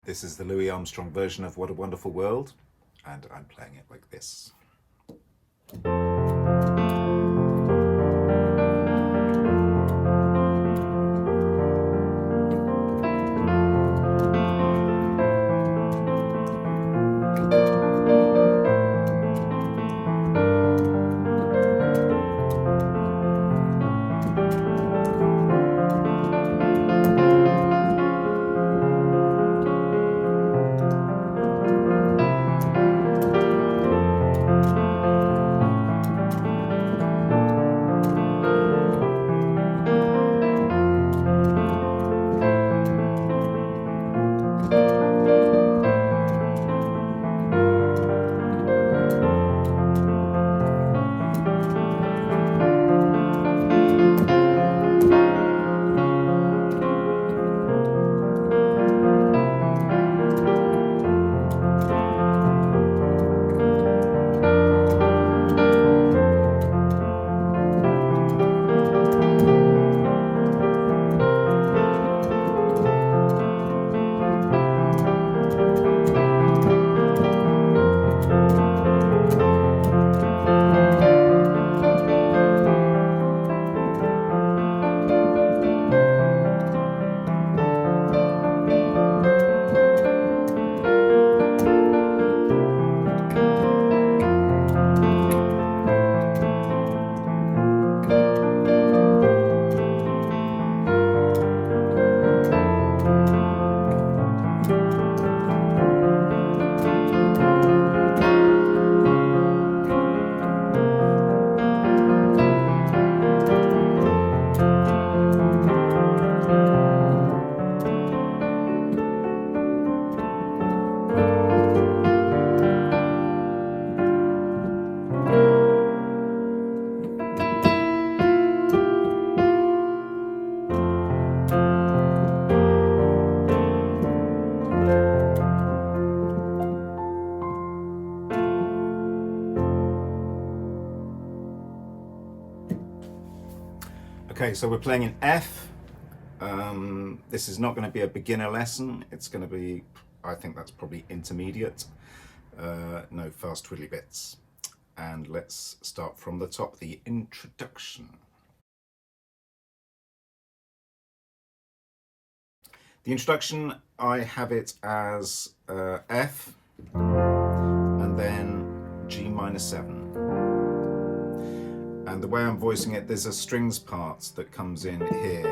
This is the Louis Armstrong version of What a Wonderful World, and I'm playing it like this. Okay, so we're playing in F. This is not going to be a beginner lesson. It's going to be, I think that's probably intermediate. No fast twiddly bits. And let's start from the top, the introduction. The introduction, I have it as F and then G minor 7. And the way I'm voicing it, there's a strings part that comes in here.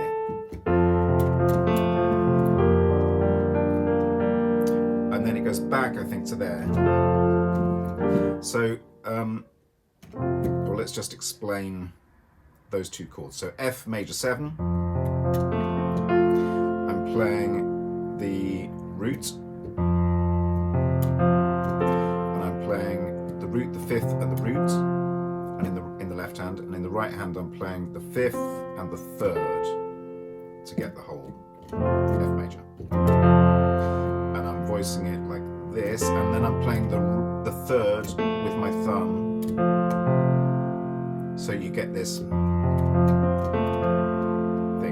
And then it goes back, I think, to there. So, well, let's just explain those two chords. So F major 7, I'm playing the root, and I'm playing the root, the fifth, and the root, and in the left hand, and in the right hand I'm playing the fifth and the third to get the whole F major. And I'm voicing it like this, and then I'm playing the third with my thumb. So you get this thing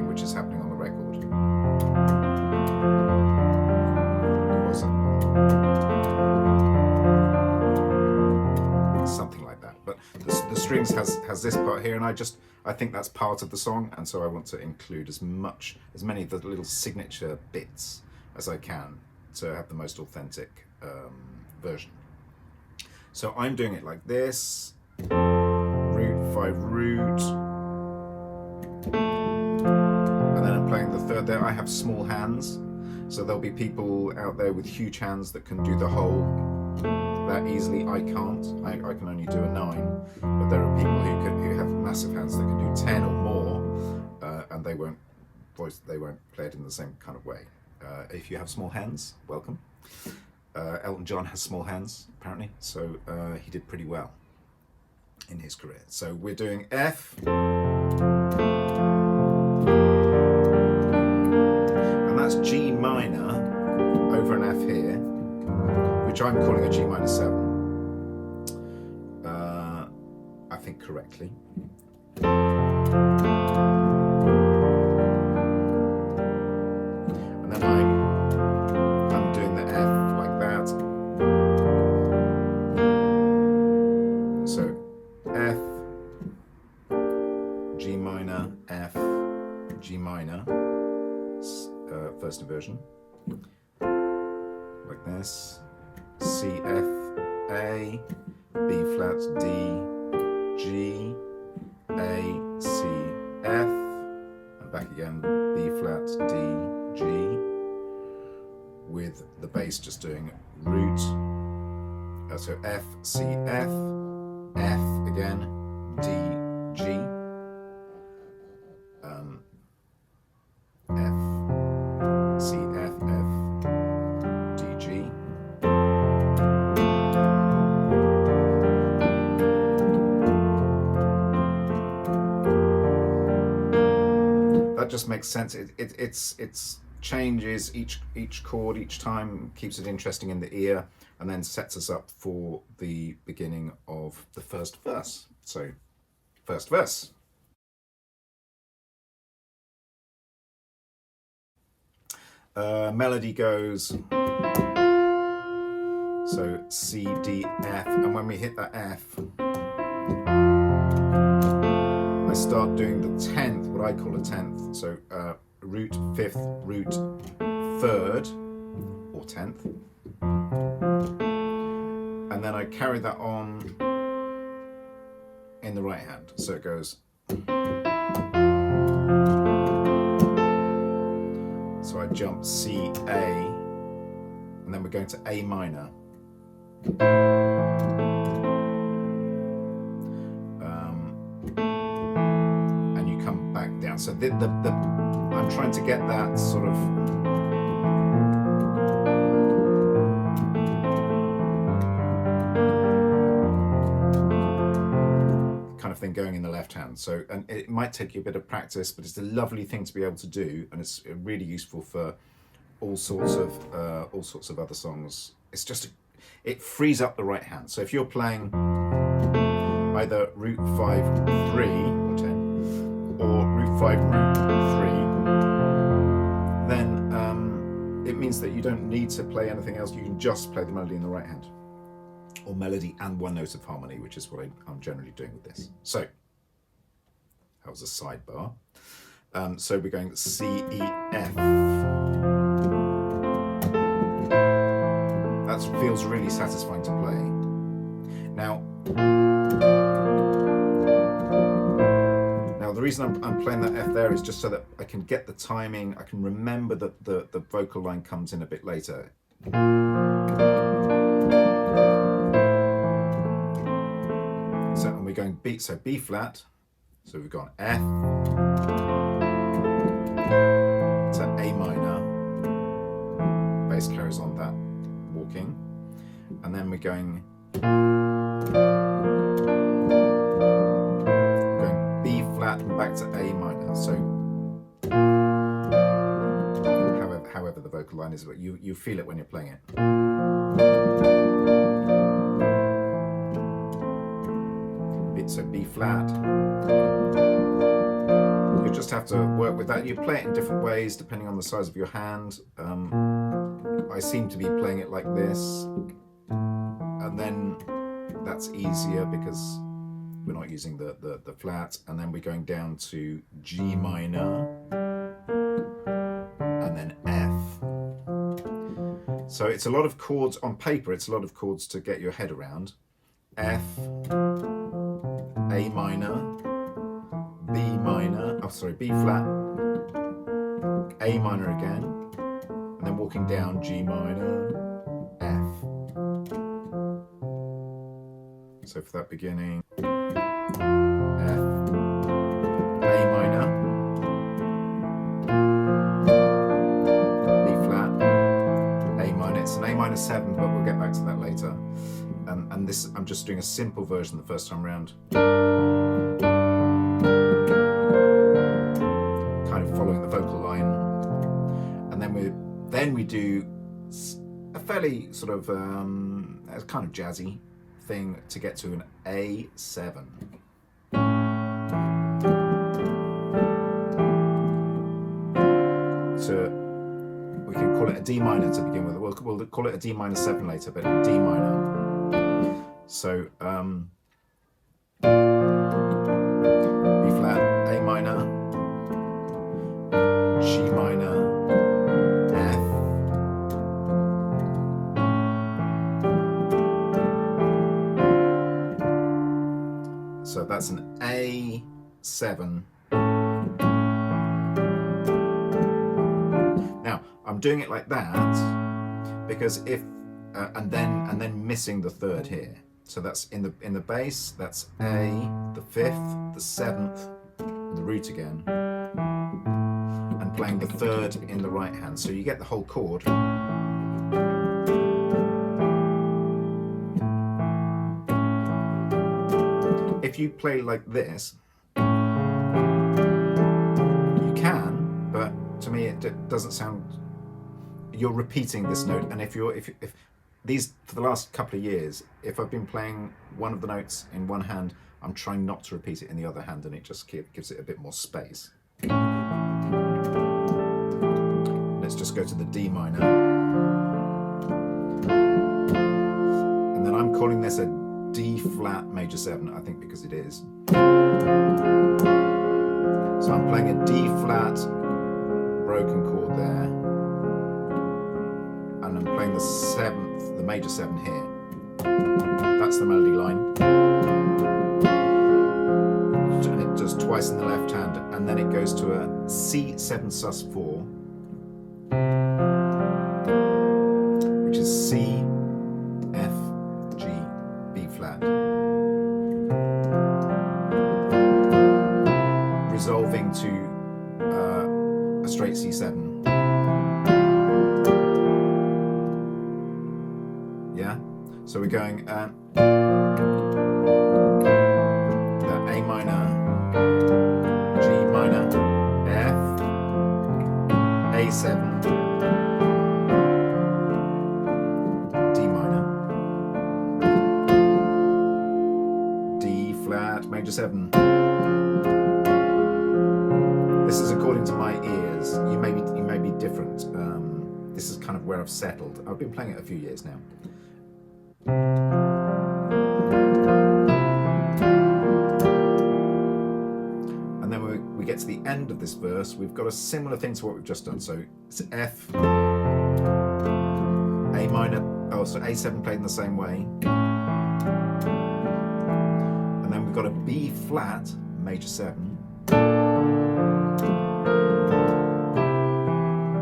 which is happening on the record. Or something like that. But the strings has this part here, and I think that's part of the song, and so I want to include as many of the little signature bits as I can to have the most authentic version. So I'm doing it like this. Root, 5 root, and then I'm playing the third there. I have small hands, so there'll be people out there with huge hands that can do the whole that easily. I can't. I can only do a 9, but there are people who have massive hands that can do 10 or more, and they won't play it in the same kind of way. If you have small hands, welcome. Elton John has small hands apparently, so he did pretty well in his career. So we're doing F, and that's G minor over an F here, which I'm calling a G minor 7, I think correctly. And then I'm doing the version, like this. C, F, A, B flat, D, G, A, C, F, and back again, B flat, D, G, with the bass just doing root. So F, C, F, F again, D, G, F, C, F, F, D, G. That just makes sense. It's changes each chord each time, keeps it interesting in the ear, and then sets us up for the beginning of the first verse. So, first verse. Melody goes, so C, D, F, and when we hit that F, I start doing the 10th, what I call a 10th, so root 5th, root 3rd, or 10th, and then I carry that on in the right hand, so it goes. So I jump C, A, and then we're going to A minor. And you come back down. So I'm trying to get that sort of kind of thing going in the left hand. So, and it might take you a bit of practice, but it's a lovely thing to be able to do, and it's really useful for all sorts of other songs. It's just it frees up the right hand. So if you're playing either root 5 3 or 10 or root 5 root 3, then it means that you don't need to play anything else. You can just play the melody in the right hand, or melody and one note of harmony, which is what I'm generally doing with this. So that was a sidebar. So we're going C, E, F. That feels really satisfying to play. Now the reason I'm playing that F there is just so that I can get the timing. I can remember that the vocal line comes in a bit later. So, and we're going B, so B flat. So we've gone F to A minor. Bass carries on that walking, and then we're going B flat and back to A minor. So however the vocal line is, but you feel it when you're playing it. So B flat. You just have to work with that. You play it in different ways depending on the size of your hand. I seem to be playing it like this, and then that's easier because we're not using the flat, and then we're going down to G minor and then F. So it's a lot of chords on paper, it's a lot of chords to get your head around. F, A minor, B minor, B flat, A minor again, and then walking down G minor, F. So for that beginning, F, A minor, B flat, A minor. It's an A minor 7, but we'll get back to that later. And this, I'm just doing a simple version the first time round. Kind of following the vocal line. And then we do a fairly sort of a kind of jazzy thing to get to an A7. So we can call it a D minor to begin with. We'll call it a D minor 7 later, but a D minor. So B flat, A minor, G minor, F, That's an A7. Now I'm doing it like that because if and then missing the third here. So that's in the bass. That's A, the fifth, the seventh, and the root again, and playing the third in the right hand. So you get the whole chord. If you play like this, you can, but to me it doesn't sound. You're repeating this note, and if these, for the last couple of years, if I've been playing one of the notes in one hand, I'm trying not to repeat it in the other hand, and it just gives it a bit more space. Let's just go to the D minor, and then I'm calling this a D flat major 7, I think, because it is. So I'm playing a D flat broken chord there, and I'm playing the 7th, the major 7 here. That's the melody line. And it does twice in the left hand, and then it goes to a C7 sus4, which is C, F, G, B flat, resolving to a straight C7. Yeah, so we're going A minor, G minor, F, A7, D minor, D flat major 7. This is according to my ears. You may be different. This is kind of where I've settled. I've been playing it a few years now. And then we get to the end of this verse. We've got a similar thing to what we've just done. So it's F, A minor, so A7 played in the same way. And then we've got a B flat major 7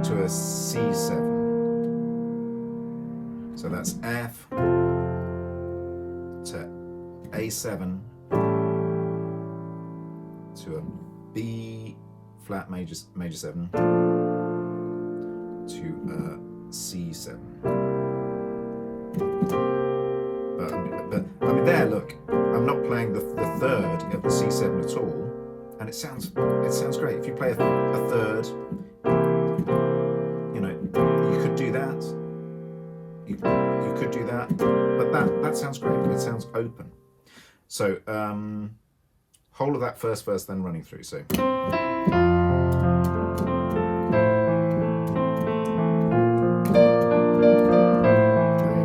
to a C7. So that's F to A7 to a B flat major 7 to a C7. But I mean, there, look, I'm not playing the third of the C7 at all, and it sounds great. If you play a third, you know, you could do that. You could do that, but that sounds great. It sounds open. So whole of that first verse then running through. So A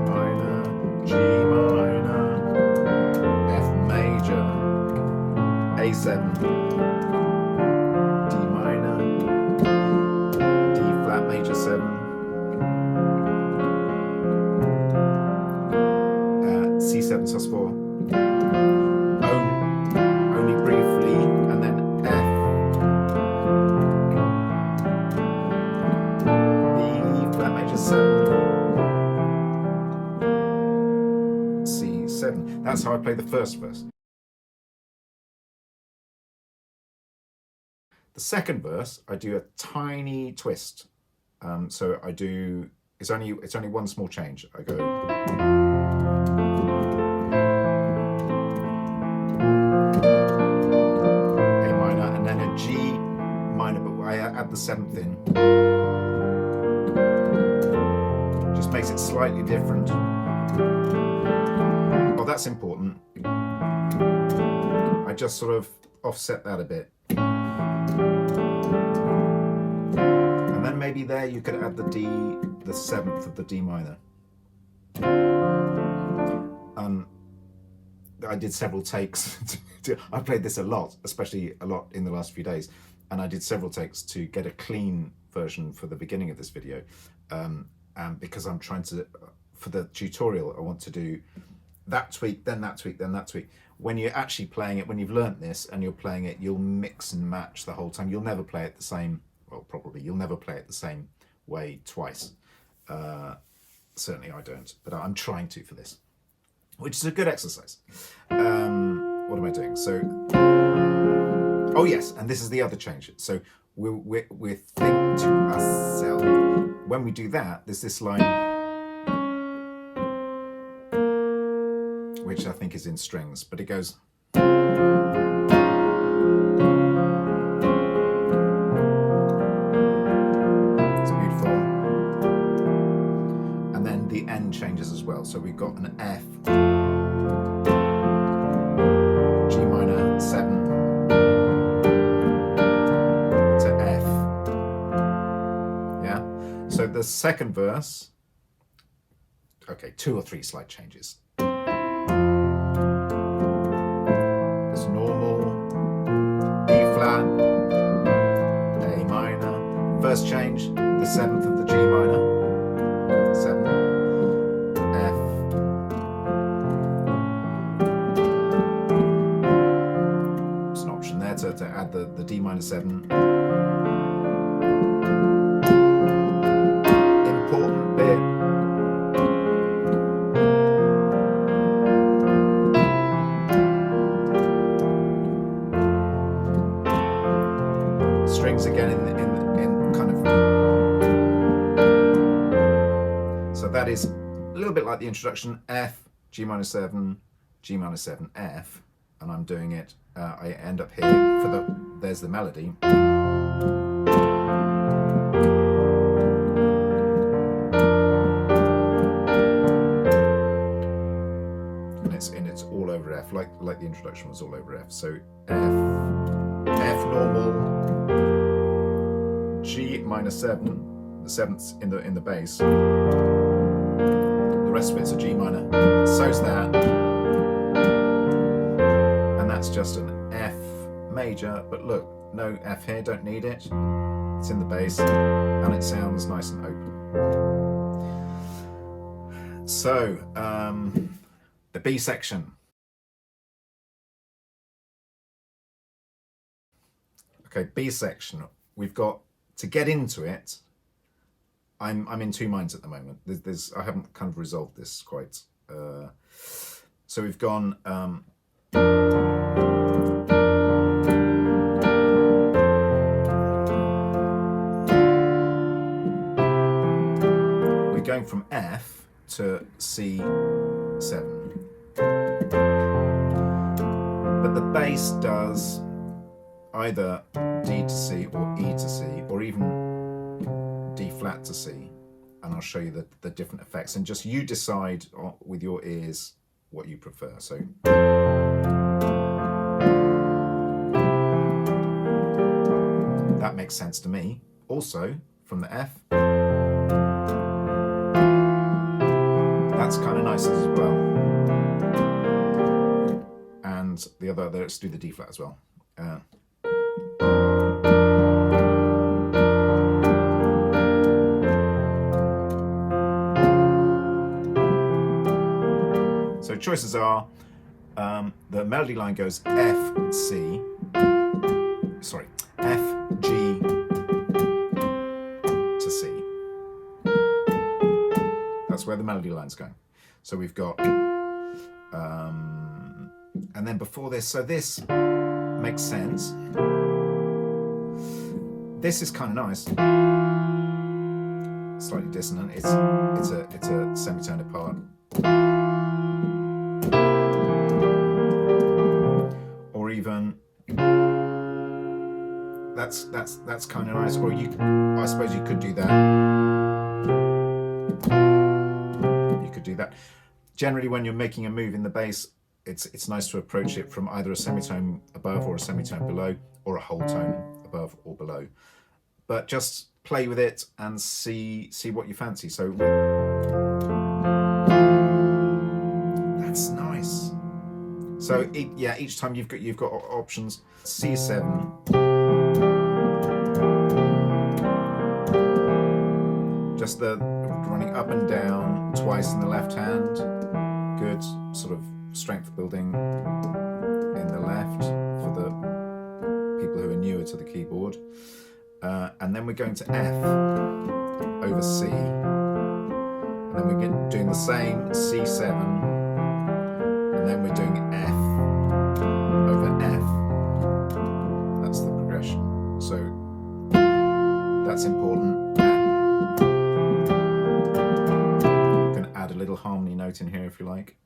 minor, G minor, F major, A7, D minor, D flat major 7, C7 sus4, only briefly, and then F, B flat major 7, C7. That's how I play the first verse. The second verse, I do a tiny twist. So I do, it's only one small change. I go A minor and then a G minor, but I add the 7th in. Just makes it slightly different. Oh, that's important. I just sort of offset that a bit. And then maybe there you could add the 7th of the D minor. I did several takes. I played this a lot, especially a lot in the last few days, and I did several takes to get a clean version for the beginning of this video. And because I'm trying to, for the tutorial, I want to do that tweak, then that tweak, then that tweak. When you're actually playing it, when you've learnt this and you're playing it, you'll mix and match the whole time. You'll never play it the same, well, probably, you'll never play it the same way twice. Certainly I don't, but I'm trying to for this, which is a good exercise. What am I doing? So, oh yes, and this is the other change. So we're thinking to ourselves, when we do that, there's this line, which I think is in strings, but it goes. It's beautiful. And then the end changes as well. So we've got an F, G minor 7 to F. Yeah. So the second verse, okay, 2 or 3 slight changes. First change, the 7th of the G minor, 7, F, there's an option there to add the D minor 7. Important bit. Strings again in kind of, so that is a little bit like the introduction, F, G minor 7, G minor 7, F, and I'm doing it, I end up here for the, there's the melody. And it's all over F, like the introduction was all over F. So F normal, G minor 7, the 7th's in the bass. The rest of it's a G minor. So's that. And that's just an F major, but look, no F here, don't need it. It's in the bass, and it sounds nice and open. So, the B section. Okay, B section. We've got, to get into it, I'm in 2 minds at the moment. I haven't kind of resolved this quite. So we've gone. We're going from F to C7, but the bass does either D to C or E to C, or even D flat to C, and I'll show you the different effects, and just you decide with your ears what you prefer. So that makes sense to me. Also from the F, that's kind of nice as well, and the other, let's do the D flat as well. So choices are, the melody line goes F, C, sorry, F, G to C. That's where the melody line's going. So we've got, and then before this, so this makes sense. This is kind of nice. Slightly dissonant. It's a semitone apart. Or even that's kind of nice. Or I suppose you could do that. You could do that. Generally, when you're making a move in the bass, it's nice to approach it from either a semitone above or a semitone below, or a whole tone above or below. But just play with it and see what you fancy. So that's nice. So yeah, each time you've got options. C7, just the running up and down twice in the left hand, good sort of strength building in the left for the people who are newer to the keyboard. And then we're going to F over C. And then we're doing the same C7. And then we're doing F over F. That's the progression. So that's important. I'm going to add a little harmony note in here if you like.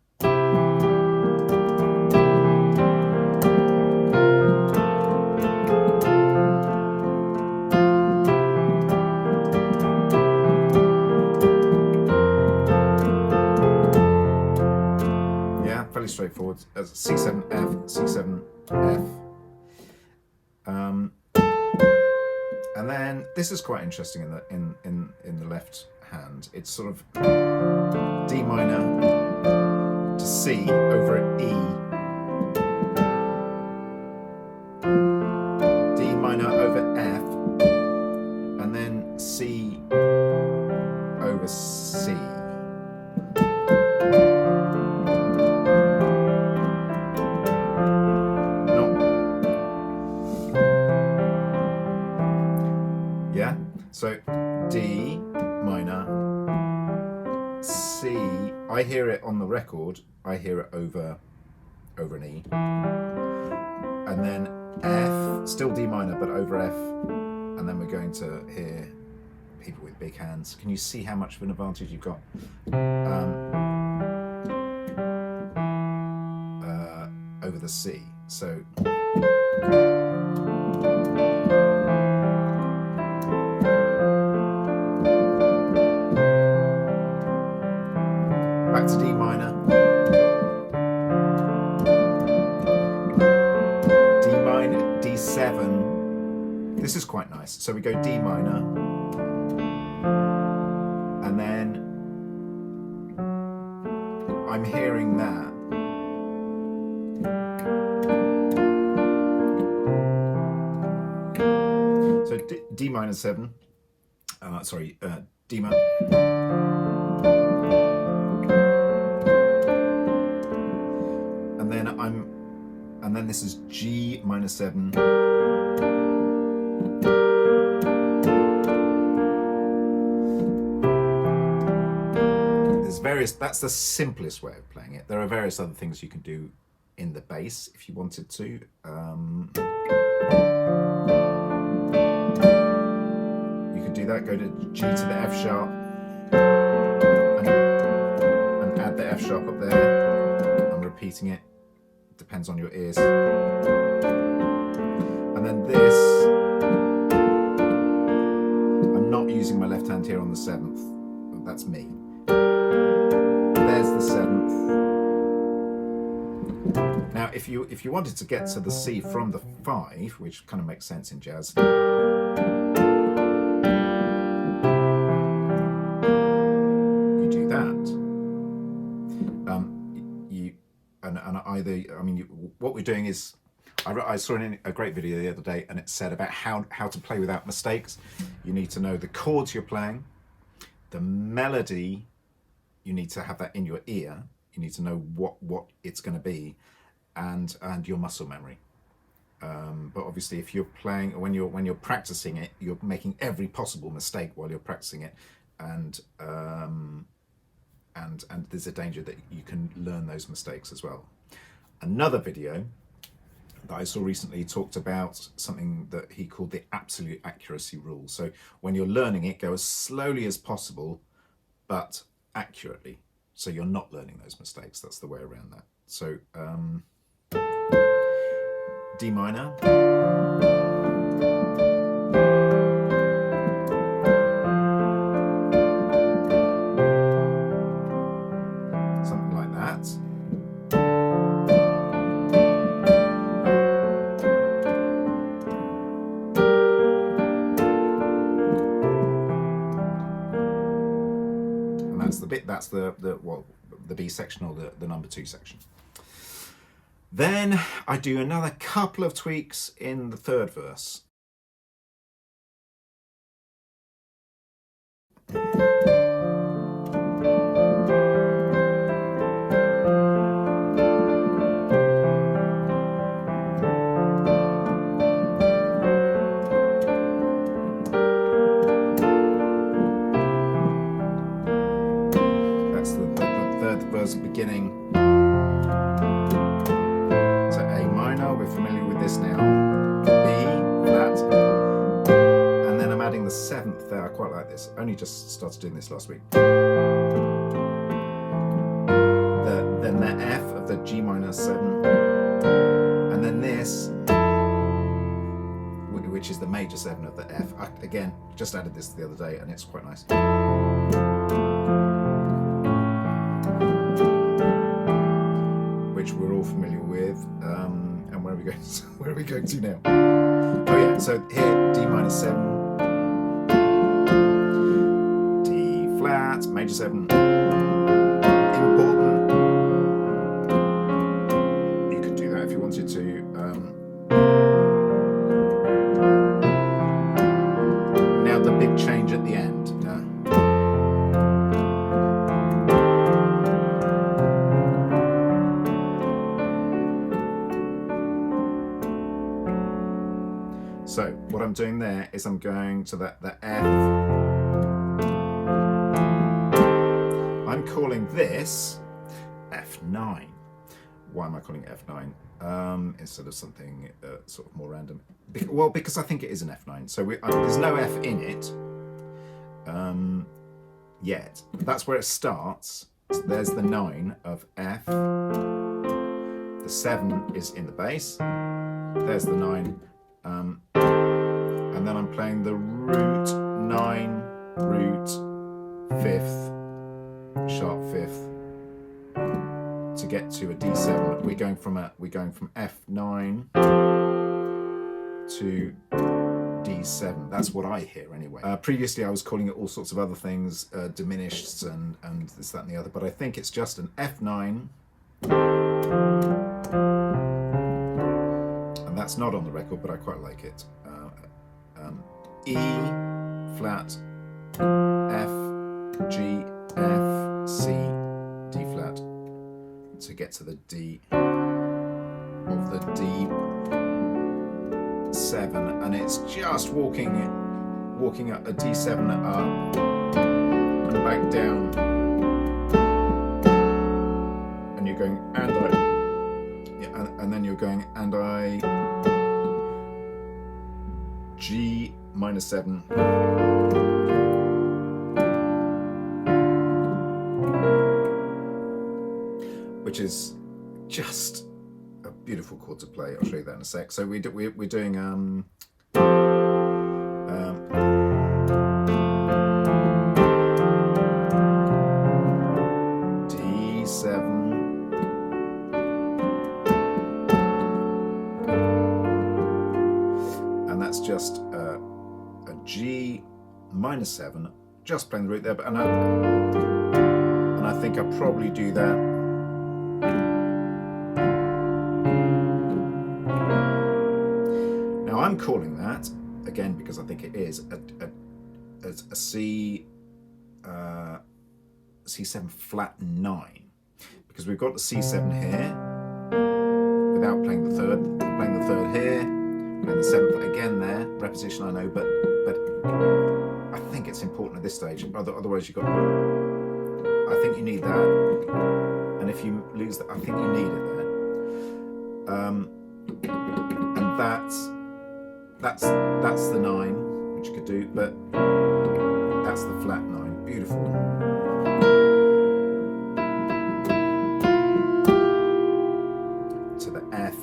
Yeah, fairly straightforward. As C7F, C7F. And then this is quite interesting in the left hand. It's sort of D minor to C over E, D minor over F, and then C over C. Yeah, so D minor, C, I hear it on the record, I hear it over an E, and then F, still D minor but over F, and then we're going to hear people with big hands. Can you see how much of an advantage you've got? Over the C, so back to D minor, D minor, D7. This is quite nice. So we go D minor, and then I'm hearing that. So D minor 7. D minor. And then this is G minor 7. There's various, that's the simplest way of playing it. There are various other things you can do in the bass if you wanted to. You could do that, go to G to the F sharp and add the F sharp up there. I'm repeating it. Depends on your ears. And then this, I'm not using my left hand here on the 7th. That's me. There's the 7th. Now, if you wanted to get to the C from the 5, which kind of makes sense in jazz, you do that. What we're doing is, I saw in a great video the other day, and it said about how to play without mistakes. You need to know the chords you're playing, the melody. You need to have that in your ear. You need to know what it's going to be, and your muscle memory. But obviously, if you're playing, when you're practicing it, you're making every possible mistake while you're practicing it, and there's a danger that you can learn those mistakes as well. Another video that I saw recently talked about something that he called the absolute accuracy rule. So when you're learning it, go as slowly as possible, but accurately. So you're not learning those mistakes. That's the way around that. So D minor. Something like that. And that's the bit, that's the B section, or the number 2 section. Then I do another couple of tweaks in the 3rd verse. the verse beginning. So A minor, we're familiar with this now. B flat, and then I'm adding the 7th there. I quite like this. Only just started doing this last week. Then the F of the G minor 7, and then this, which is the major 7 of the F. Again, just added this the other day, and it's quite nice. Which we're all familiar with. And where are we going? Where are we going to now? Oh yeah. So here, D minor 7, D flat, major 7. Important. You could do that if you wanted to. Now the big change at the end. So what I'm doing there is I'm going to the F. I'm calling this F9. Why am I calling it F9 instead of something sort of more random? Well, because I think it is an F9. So there's no F in it yet. That's where it starts. So there's the 9 of F. The 7 is in the bass. There's the 9. And then I'm playing the root 9, root 5th, sharp 5th to get to a D7. We're going from F9 to D7. That's what I hear anyway. Previously I was calling it all sorts of other things, diminished and this, that and the other, but I think it's just an F9. And that's not on the record, but I quite like it. E flat, F, G, F, C, D flat to get to the D of the D7, and it's just walking up a D7 up and back down, and you're going and then you're going and I G minor 7, which is just a beautiful chord to play. I'll show you that in a sec. So we're doing D7. That's just a G minor 7, just playing the root there, but and I think I'll probably do that. Now I'm calling that, again because I think it is, a C7 flat 9, because we've got the C7 here without playing the 3rd, playing the 3rd here. And the 7th again there, repetition I know, but I think it's important at this stage. Otherwise you've got, I think you need that, and if you lose that, I think you need it there. And that's the 9, which you could do, but that's the flat 9. Beautiful. To the F.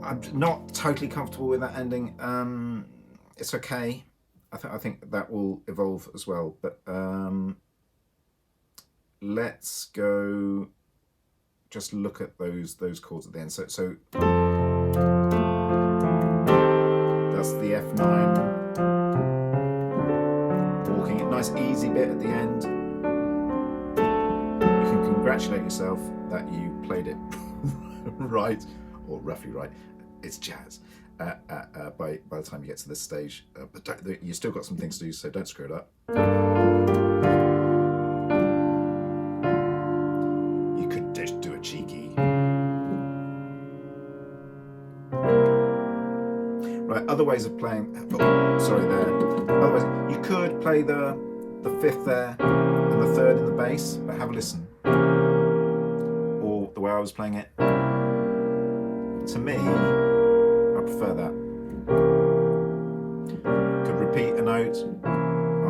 I'm not totally comfortable with that ending. It's okay. I think that will evolve as well. But let's go. Just look at those chords at the end. So that's the F9. Walking it, nice easy bit at the end. You can congratulate yourself that you played it right, or roughly right. It's jazz by the time you get to this stage, but you still got some things to do, so don't screw it up. You could just do a cheeky other ways of playing. Oh, sorry, there. Otherwise, you could play the fifth there and the third in the bass, but have a listen. Or the way I was playing it. To me, I prefer that. Could repeat a note,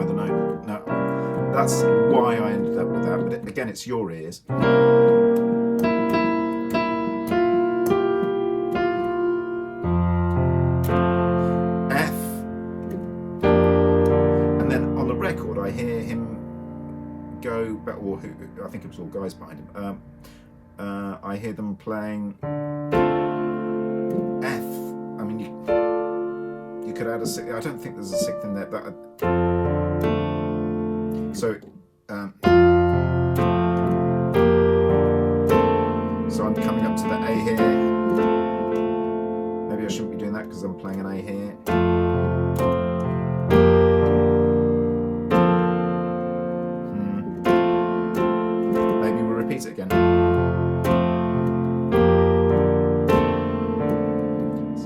either note. No, that's why I ended up with that. But again, it's your ears. I hear him go, or I think it was all guys behind him. I hear them playing F. I mean, you could add a sixth. I don't think there's a sixth in there, but so I'm coming up to the A here. Maybe I shouldn't be doing that because I'm playing an A here. It again.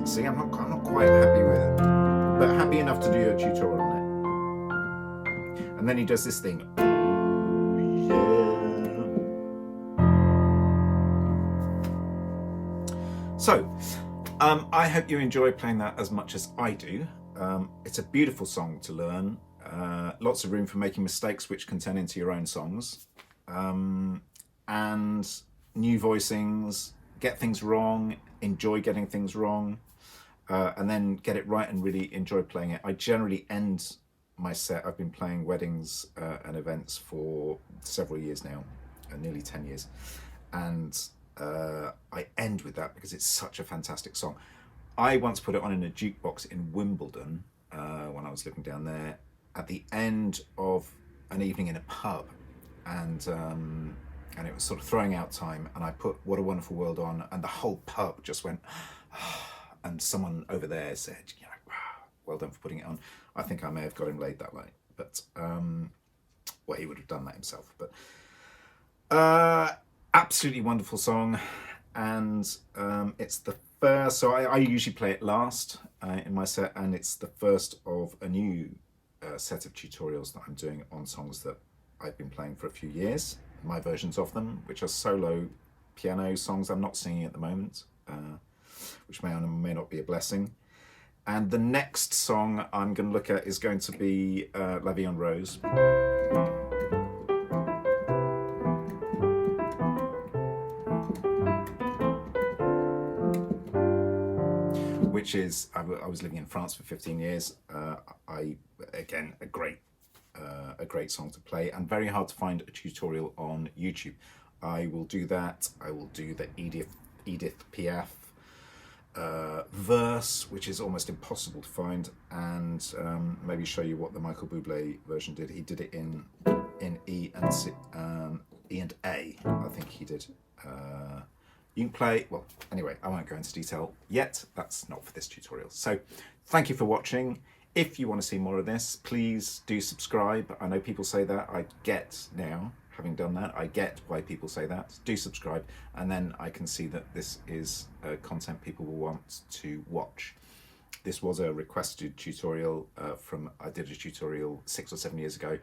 See, I'm not quite happy with it, but happy enough to do a tutorial on it. And then he does this thing. So, I hope you enjoy playing that as much as I do. It's a beautiful song to learn. Lots of room for making mistakes, which can turn into your own songs. And new voicings, get things wrong, enjoy getting things wrong, and then get it right and really enjoy playing it. I generally end my set. I've been playing weddings and events for several years now, nearly 10 years, and I end with that because it's such a fantastic song. I once put it on in a jukebox in Wimbledon when I was living down there at the end of an evening in a pub, and it was sort of throwing out time, and I put What a Wonderful World on, and the whole pub just went, and someone over there said, you know, wow, well done for putting it on. I think I may have got him laid that night, but well, he would have done that himself. But absolutely wonderful song, and it's the first, so I usually play it last in my set, and it's the first of a new set of tutorials that I'm doing on songs that I've been playing for a few years, my versions of them, which are solo piano songs I'm not singing at the moment, which may or may not be a blessing. And the next song I'm going to look at is going to be La Vie en Rose. Which is, I was living in France for 15 years. Again, a great song to play, and very hard to find a tutorial on YouTube. I will do that. I will do the Edith Piaf verse, which is almost impossible to find, and maybe show you what the Michael Bublé version did. He did it in E and C, E and A, I think he did. You can play, well, anyway, I won't go into detail yet. That's not for this tutorial. So thank you for watching. If you want to see more of this, please do subscribe. I know people say that. I get now, having done that, I get why people say that. Do subscribe, and then I can see that this is content people will want to watch. This was a requested tutorial I did a tutorial 6 or 7 years ago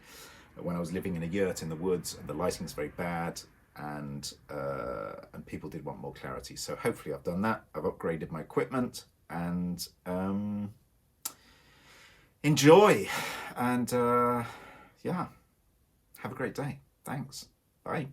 when I was living in a yurt in the woods, and the lighting's very bad, and people did want more clarity. So hopefully I've done that. I've upgraded my equipment, and enjoy, and yeah, have a great day. Thanks. Bye.